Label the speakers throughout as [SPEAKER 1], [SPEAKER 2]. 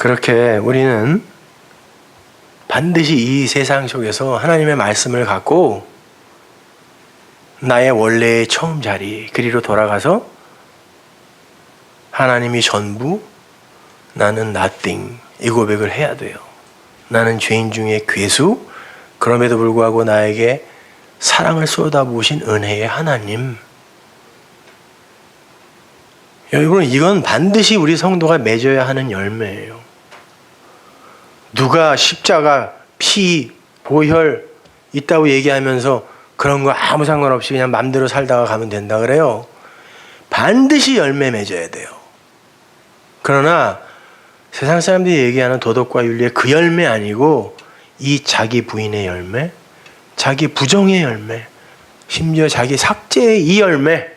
[SPEAKER 1] 그렇게 우리는 반드시 이 세상 속에서 하나님의 말씀을 갖고 나의 원래의 처음 자리, 그리로 돌아가서 하나님이 전부, 나는 nothing, 이 고백을 해야 돼요. 나는 죄인 중에 괴수, 그럼에도 불구하고 나에게 사랑을 쏟아부으신 은혜의 하나님. 여러분, 이건 반드시 우리 성도가 맺어야 하는 열매예요. 누가 십자가, 피, 보혈 있다고 얘기하면서 그런 거 아무 상관없이 그냥 맘대로 살다가 가면 된다 그래요. 반드시 열매 맺어야 돼요. 그러나 세상 사람들이 얘기하는 도덕과 윤리의 그 열매 아니고 이 자기 부인의 열매, 자기 부정의 열매, 심지어 자기 삭제의 이 열매,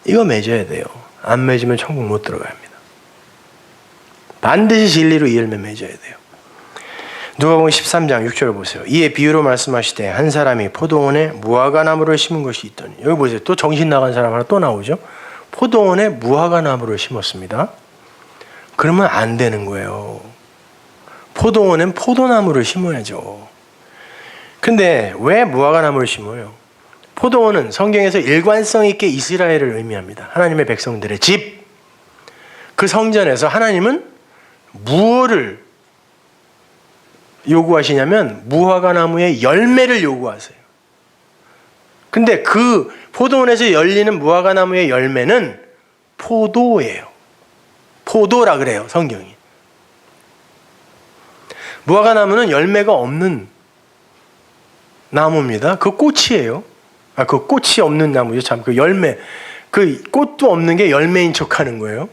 [SPEAKER 1] 이거 맺어야 돼요. 안 맺으면 천국 못 들어갑니다. 반드시 진리로 이 열매 맺어야 돼요. 누가복음 13장 6절을 보세요. 이에 비유로 말씀하시되 한 사람이 포도원에 무화과나무를 심은 것이 있더니, 여기 보세요. 또 정신 나간 사람 하나 또 나오죠. 포도원에 무화과나무를 심었습니다. 그러면 안 되는 거예요. 포도원엔 포도나무를 심어야죠. 근데 왜 무화과나무를 심어요? 포도원은 성경에서 일관성 있게 이스라엘을 의미합니다. 하나님의 백성들의 집. 그 성전에서 하나님은 무엇을 요구하시냐면 무화과나무의 열매를 요구하세요. 근데 그 포도원에서 열리는 무화과나무의 열매는 포도예요. 포도라 그래요, 성경이. 무화과나무는 열매가 없는 나무입니다. 그 꽃이에요. 그 꽃이 없는 나무죠. 참, 그 열매, 그 꽃도 없는 게 열매인 척 하는 거예요.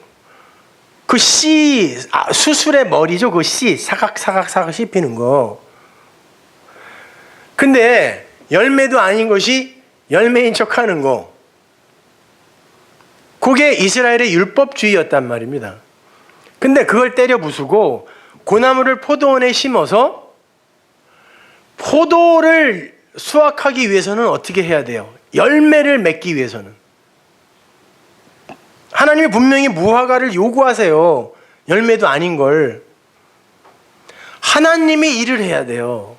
[SPEAKER 1] 그 씨, 수술의 머리죠. 그 씨, 사각사각 씹히는 거. 근데 열매도 아닌 것이 열매인 척 하는 거. 그게 이스라엘의 율법주의였단 말입니다. 근데 그걸 때려 부수고 고나무를 포도원에 심어서 포도를 수확하기 위해서는 어떻게 해야 돼요? 열매를 맺기 위해서는. 하나님이 분명히 무화과를 요구하세요. 열매도 아닌 걸. 하나님이 일을 해야 돼요.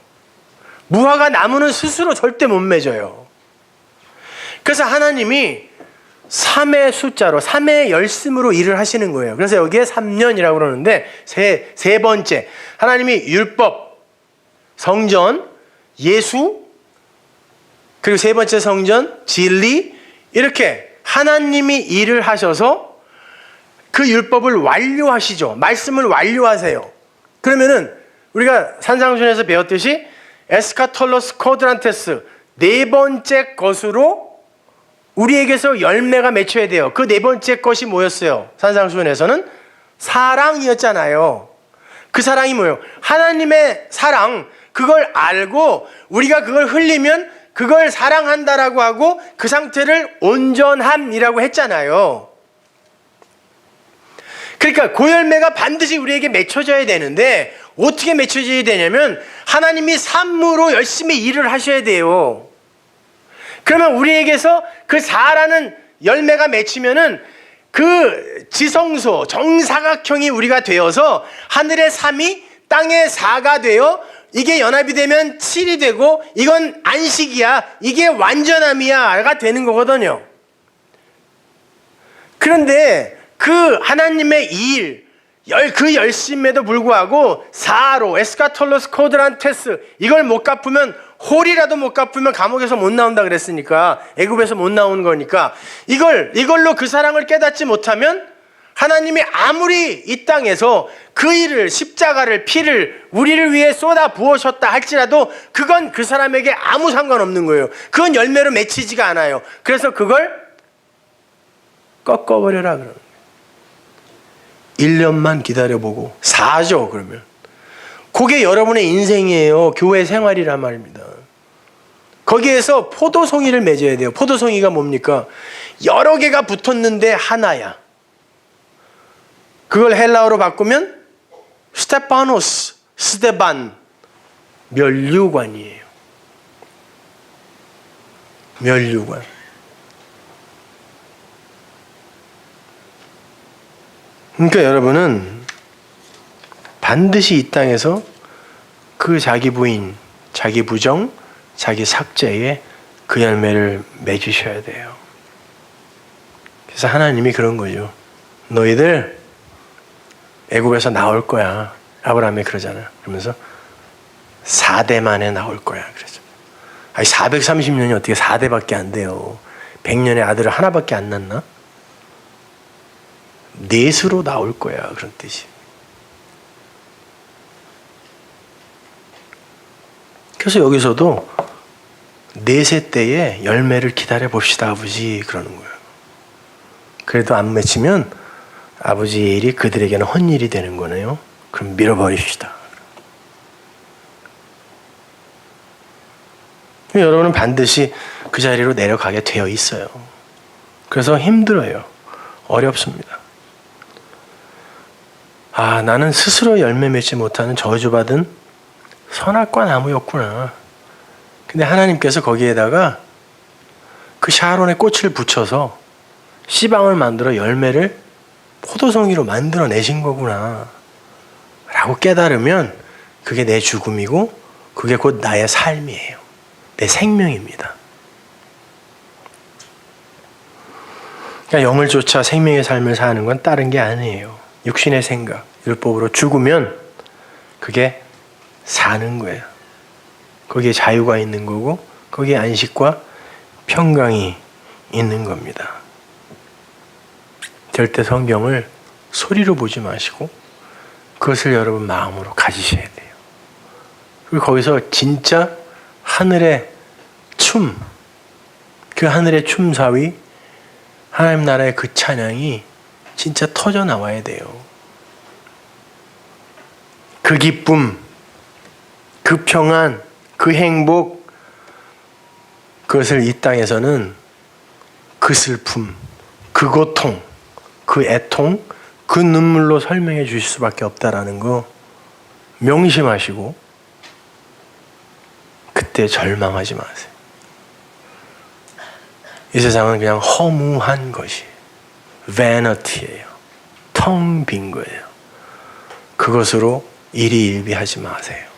[SPEAKER 1] 무화과 나무는 스스로 절대 못 맺어요. 그래서 하나님이 3의 숫자로, 3의 열심으로 일을 하시는 거예요. 그래서 여기에 3년이라고 그러는데 세 번째, 하나님이 율법, 성전, 예수, 그리고 세 번째 성전, 진리, 이렇게 하나님이 일을 하셔서 그 율법을 완료하시죠. 말씀을 완료하세요. 그러면은 우리가 산상순에서 배웠듯이 에스카톨로스 코드란테스, 네 번째 것으로 우리에게서 열매가 맺혀야 돼요. 그 네 번째 것이 뭐였어요? 산상수훈에서는 사랑이었잖아요. 그 사랑이 뭐예요? 하나님의 사랑, 그걸 알고 우리가 그걸 흘리면 그걸 사랑한다라고 하고 그 상태를 온전함이라고 했잖아요. 그러니까 그 열매가 반드시 우리에게 맺혀져야 되는데 어떻게 맺혀져야 되냐면 하나님이 삶으로 열심히 일을 하셔야 돼요. 그러면 우리에게서 그 4라는 열매가 맺히면은 그 지성소, 정사각형이 우리가 되어서 하늘의 3이 땅의 4가 되어 이게 연합이 되면 7이 되고 이건 안식이야, 이게 완전함이야가 되는 거거든요. 그런데 그 하나님의 일, 그 열심에도 불구하고 4로 에스카톨로스 코드란테스, 이걸 못 갚으면, 홀이라도 못 갚으면 감옥에서 못 나온다 그랬으니까, 애굽에서 못 나오는 거니까 이걸로 그 사랑을 깨닫지 못하면 하나님이 아무리 이 땅에서 그 일을, 십자가를, 피를 우리를 위해 쏟아 부으셨다 할지라도 그건 그 사람에게 아무 상관없는 거예요. 그건 열매로 맺히지가 않아요. 그래서 그걸 꺾어버려라 그러는 거예요. 1년만 기다려보고 4죠. 그러면 그게 여러분의 인생이에요. 교회 생활이란 말입니다. 거기에서 포도송이를 맺어야 돼요. 포도송이가 뭡니까? 여러 개가 붙었는데 하나야. 그걸 헬라어로 바꾸면 스테파노스, 스테반, 면류관이에요. 면류관. 그러니까 여러분은 반드시 이 땅에서 그 자기 부인, 자기 부정, 자기 삭제에 그 열매를 맺으셔야 돼요. 그래서 하나님이 그런 거죠. 너희들 애굽에서 나올 거야. 아브라함이 그러잖아요. 그러면서 4대 만에 나올 거야. 그러죠. 아니 430년이 어떻게 4대밖에 안 돼요. 100년의 아들을 하나밖에 안 낳나? 넷으로 나올 거야. 그런 뜻이. 그래서 여기서도 넷의 때에 열매를 기다려 봅시다, 아버지. 그러는 거예요. 그래도 안 맺히면 아버지의 일이 그들에게는 헛일이 되는 거네요. 그럼 밀어버립시다. 여러분은 반드시 그 자리로 내려가게 되어 있어요. 그래서 힘들어요. 어렵습니다. 아, 나는 스스로 열매 맺지 못하는 저주받은 선악과 나무였구나. 근데 하나님께서 거기에다가 그 샤론의 꽃을 붙여서 씨방을 만들어 열매를 포도송이로 만들어내신 거구나 라고 깨달으면 그게 내 죽음이고 그게 곧 나의 삶이에요. 내 생명입니다. 그러니까 영을 쫓아 생명의 삶을 사는 건 다른 게 아니에요. 육신의 생각, 율법으로 죽으면 그게 사는 거예요. 거기에 자유가 있는 거고 거기에 안식과 평강이 있는 겁니다. 절대 성경을 소리로 보지 마시고 그것을 여러분 마음으로 가지셔야 돼요. 그리고 거기서 진짜 하늘의 춤, 그 하늘의 춤사위, 하나님 나라의 그 찬양이 진짜 터져 나와야 돼요. 그 기쁨, 그 평안, 그 행복, 그것을 이 땅에서는 그 슬픔, 그 고통, 그 애통, 그 눈물로 설명해 주실 수밖에 없다라는 거 명심하시고 그때 절망하지 마세요. 이 세상은 그냥 허무한 것이 vanity예요. 텅 빈 거예요. 그것으로 일희일비하지 마세요.